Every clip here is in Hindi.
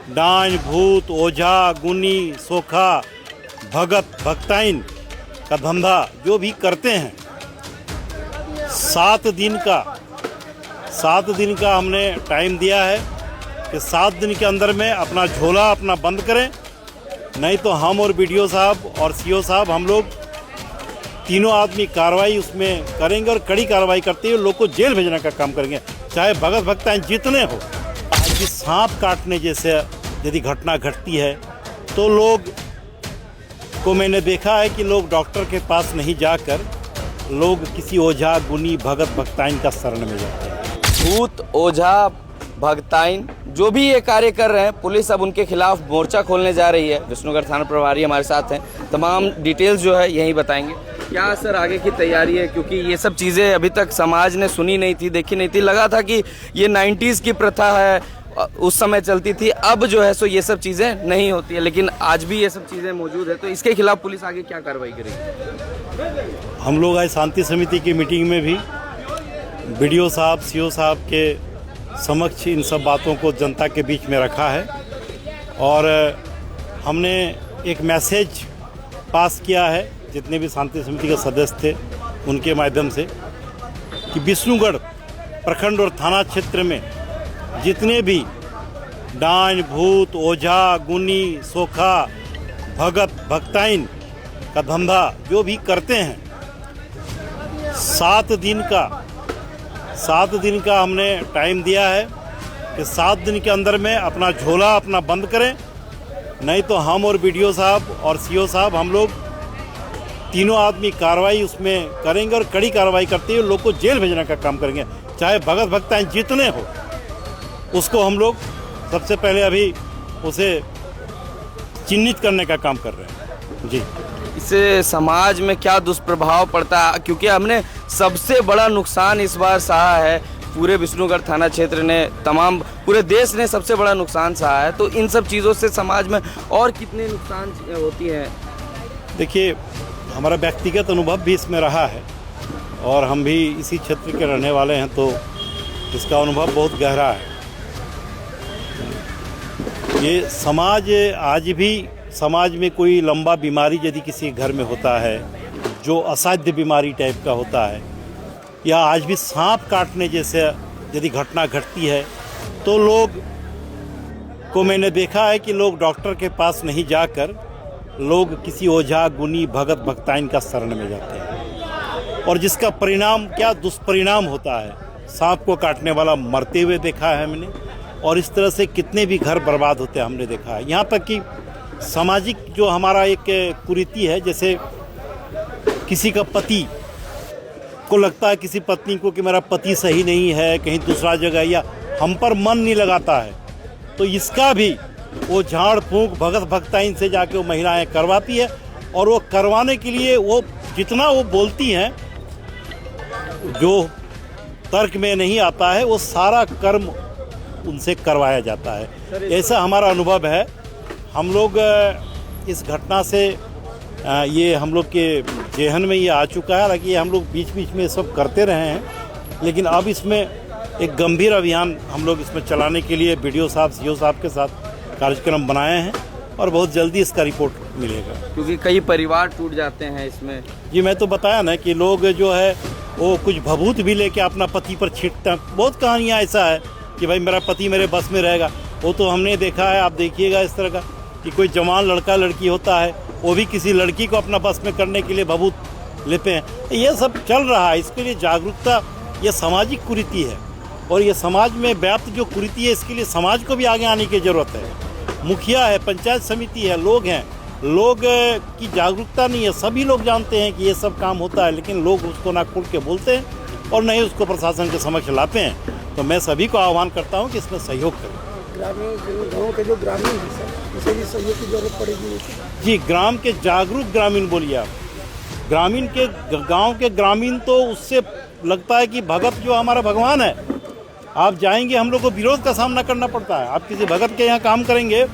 डांज भूत ओझा गुनी सोखा भगत भक्ताइन का धंधा जो भी करते हैं 7 दिन का हमने टाइम दिया है कि 7 दिन के अंदर में अपना झोला अपना बंद करें, नहीं तो हम और बीडीओ साहब और सीओ साहब हम लोग तीनों आदमी कार्रवाई उसमें करेंगे और कड़ी कार्रवाई करते हुए लोग को जेल भेजने का काम करेंगे, चाहे भगत भक्ताइन जितने हो। आज भी सांप काटने जैसे यदि घटना घटती है तो लोग को मैंने देखा है कि लोग डॉक्टर के पास नहीं जाकर लोग किसी ओझा गुनी भगत भक्ताइन का शरण में जाते हैं। भूत ओझा भक्ताइन जो भी ये कार्य कर रहे हैं, पुलिस अब उनके खिलाफ मोर्चा खोलने जा रही है। विष्णुगढ़ थाना प्रभारी हमारे साथ हैं, तमाम डिटेल्स जो है यही बताएंगे। क्या सर आगे की तैयारी है, क्योंकि ये सब चीज़ें अभी तक समाज ने सुनी नहीं थी, देखी नहीं थी, लगा था कि ये 90s की प्रथा है, उस समय चलती थी, अब जो है सो ये सब चीज़ें नहीं होती है, लेकिन आज भी ये सब चीज़ें मौजूद है, तो इसके खिलाफ पुलिस आगे क्या कार्रवाई करेगी? हम लोग आज शांति समिति की मीटिंग में भी बीडीओ साहब सीओ साहब के समक्ष इन सब बातों को जनता के बीच में रखा है और हमने एक मैसेज पास किया है जितने भी शांति समिति के सदस्य थे उनके माध्यम से कि विष्णुगढ़ प्रखंड और थाना क्षेत्र में जितने भी डांज भूत ओझा गुनी सोखा भगत भक्ताइन का धंधा जो भी करते हैं 7 दिन का हमने टाइम दिया है कि 7 दिन के अंदर में अपना झोला अपना बंद करें, नहीं तो हम और बीडीओ साहब और सीओ साहब हम लोग तीनों आदमी कार्रवाई उसमें करेंगे और कड़ी कार्रवाई करते हुए लोग को जेल भेजने का काम करेंगे, चाहे भगत भक्ताइन जितने हो। उसको हम लोग सबसे पहले अभी उसे चिन्हित करने का काम कर रहे हैं जी। इससे समाज में क्या दुष्प्रभाव पड़ता है, क्योंकि हमने सबसे बड़ा नुकसान इस बार सहा है, पूरे विष्णुगढ़ थाना क्षेत्र ने, तमाम पूरे देश ने सबसे बड़ा नुकसान सहा है, तो इन सब चीज़ों से समाज में और कितने नुकसान होती हैं? देखिए, हमारा व्यक्तिगत अनुभव भी इसमें रहा है और हम भी इसी क्षेत्र के रहने वाले हैं, तो इसका अनुभव बहुत गहरा है। ये समाज में कोई लंबा बीमारी यदि किसी घर में होता है जो असाध्य बीमारी टाइप का होता है, या आज भी सांप काटने जैसे यदि घटना घटती है तो लोग को मैंने देखा है कि लोग डॉक्टर के पास नहीं जाकर लोग किसी ओझा गुनी भगत भक्ताइन का शरण में जाते हैं और जिसका परिणाम क्या दुष्परिणाम होता है। सांप को काटने वाला मरते हुए देखा है हमने और इस तरह से कितने भी घर बर्बाद होते हैं हमने देखा है। यहाँ तक कि सामाजिक जो हमारा एक कुरीति है, जैसे किसी का पति को लगता है किसी पत्नी को कि मेरा पति सही नहीं है, कहीं दूसरा जगह या हम पर मन नहीं लगाता है, तो इसका भी वो झाड़ फूंक भगत भक्ताइन से जाके वो महिलाएं करवाती है और वो करवाने के लिए वो जितना वो बोलती हैं जो तर्क में नहीं आता है वो सारा कर्म उनसे करवाया जाता है। ऐसा हमारा अनुभव है। हम लोग इस घटना से ये हम लोग के जेहन में ये आ चुका है, हालांकि ये हम लोग बीच बीच में सब करते रहे हैं, लेकिन अब इसमें एक गंभीर अभियान हम लोग इसमें चलाने के लिए बीडीओ साहब सीओ साहब के साथ कार्यक्रम बनाए हैं और बहुत जल्दी इसका रिपोर्ट मिलेगा, क्योंकि कई परिवार टूट जाते हैं इसमें। जी, मैं तो बताया ना कि लोग जो है वो कुछ भभूत भी लेके अपना पति पर छींटते हैं। बहुत कहानियाँ ऐसा है कि भाई मेरा पति मेरे बस में रहेगा, वो तो हमने देखा है। आप देखिएगा इस तरह का कि कोई जवान लड़का लड़की होता है, वो भी किसी लड़की को अपना बस में करने के लिए भभूत लेते हैं। ये सब चल रहा है, इसके लिए जागरूकता, ये सामाजिक कुरीति है और ये समाज में व्याप्त जो कुरीति है, इसके लिए समाज को भी आगे आने की ज़रूरत है। मुखिया है, पंचायत समिति है, लोग हैं, लोग की जागरूकता नहीं है। सभी लोग जानते हैं कि ये सब काम होता है, लेकिन लोग उसको ना खुल के बोलते हैं और नहीं उसको प्रशासन के समक्ष लाते हैं। तो मैं सभी को आह्वान करता हूं कि इसमें सहयोग करें। ग्रामीण गाँव के जो ग्रामीण हैं सर, इसे भी सहयोग की जरूरत पड़ेगी। जी, ग्राम के जागरूक ग्रामीण बोलिए आप। ग्रामीण के गाँव के ग्रामीण तो उससे लगता है कि भगत जो हमारा भगवान है। आप जाएंगे, हम लोग को विरोध का सामना करना पड़ता है। आप किसी भगत के यहाँ काम करेंगे,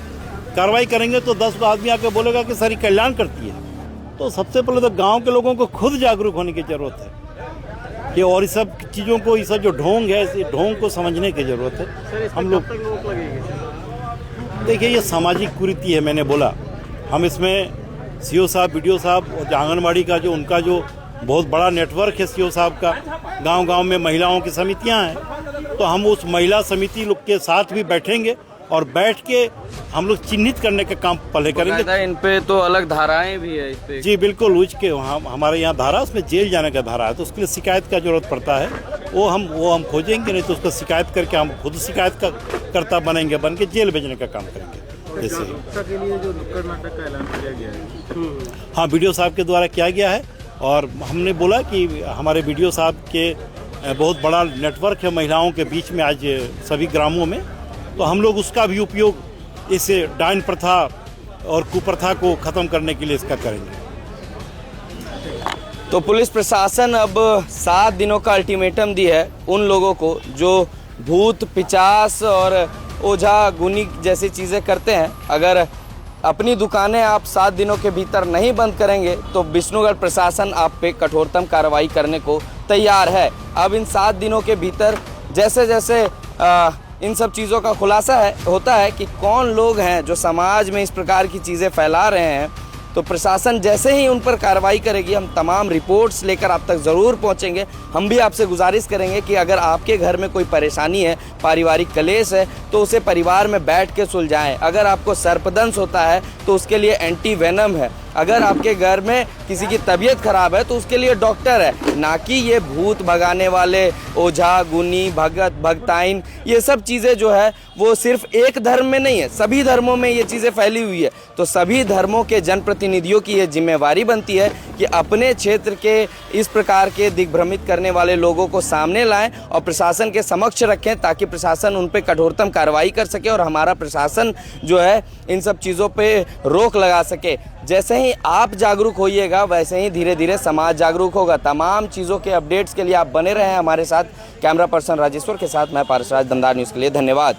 कार्रवाई करेंगे तो 10 आदमी आके बोलेगा कि सारी कल्याण करती है। तो सबसे पहले तो गांव के लोगों को खुद जागरूक होने की ज़रूरत है कि और इस सब चीज़ों को, इस सब जो ढोंग है, इस ढोंग को समझने की ज़रूरत है। हम लोग देखिए ये सामाजिक कुरीति है, मैंने बोला हम इसमें सीओ साहब, बीडीओ साहब और आंगनबाड़ी का जो उनका जो बहुत बड़ा नेटवर्क है सीओ साहब का, गांव-गांव में महिलाओं की समितियां हैं, तो हम उस महिला समिति लोग के साथ भी बैठेंगे और बैठ के हम लोग चिन्हित करने का काम पहले करेंगे। इन पे तो अलग धाराएं भी है इस पे। जी बिल्कुल, उज के वहाँ हमारे यहाँ धारा, उसमें जेल जाने का धारा है, तो उसके लिए शिकायत का जरूरत पड़ता है, वो हम खोजेंगे, नहीं तो उसको शिकायत करके हम खुद शिकायत का करता बनेंगे, बन के जेल भेजने का काम करेंगे। जैसे के लिए जो नुक्कड़ नाटक का ऐलान किया गया है, हाँ बीडीओ साहब के द्वारा किया गया है, और हमने बोला कि हमारे बीडीओ साहब के बहुत बड़ा नेटवर्क है महिलाओं के बीच में आज सभी ग्रामों में, तो हम लोग उसका भी उपयोग इस डायन प्रथा और कुप्रथा को ख़त्म करने के लिए इसका करेंगे। तो पुलिस प्रशासन अब 7 दिनों का अल्टीमेटम दी है उन लोगों को जो भूत पिचास और ओझा गुनी जैसी चीज़ें करते हैं। अगर अपनी दुकानें आप 7 दिनों के भीतर नहीं बंद करेंगे तो विष्णुगढ़ प्रशासन आप पे कठोरतम कार्रवाई करने को तैयार है। अब इन 7 दिनों के भीतर जैसे जैसे इन सब चीज़ों का खुलासा होता है कि कौन लोग हैं जो समाज में इस प्रकार की चीज़ें फैला रहे हैं, तो प्रशासन जैसे ही उन पर कार्रवाई करेगी हम तमाम रिपोर्ट्स लेकर आप तक ज़रूर पहुंचेंगे। हम भी आपसे गुजारिश करेंगे कि अगर आपके घर में कोई परेशानी है, पारिवारिक क्लेश है, तो उसे परिवार में बैठ के सुलझाएं। अगर आपको सर्पदंश होता है तो उसके लिए एंटी वेनम है। अगर आपके घर में किसी की तबीयत खराब है तो उसके लिए डॉक्टर है, ना कि ये भूत भगाने वाले ओझा गुनी भगत भगताइन। ये सब चीज़ें जो है वो सिर्फ एक धर्म में नहीं है, सभी धर्मों में ये चीज़ें फैली हुई है। तो सभी धर्मों के जनप्रतिनिधियों की ये जिम्मेवारी बनती है कि अपने क्षेत्र के इस प्रकार के दिग्भ्रमित करने वाले लोगों को सामने लाएं और प्रशासन के समक्ष रखें, ताकि प्रशासन उन पर कठोरतम कार्रवाई कर सके और हमारा प्रशासन जो है इन सब चीज़ों पे रोक लगा सके। जैसे ही आप जागरूक होइएगा वैसे ही धीरे धीरे समाज जागरूक होगा। तमाम चीज़ों के अपडेट्स के लिए आप बने रहें हमारे साथ। कैमरा पर्सन राजेश्वर के साथ मैं पारसराज, दमदार न्यूज़ के लिए धन्यवाद।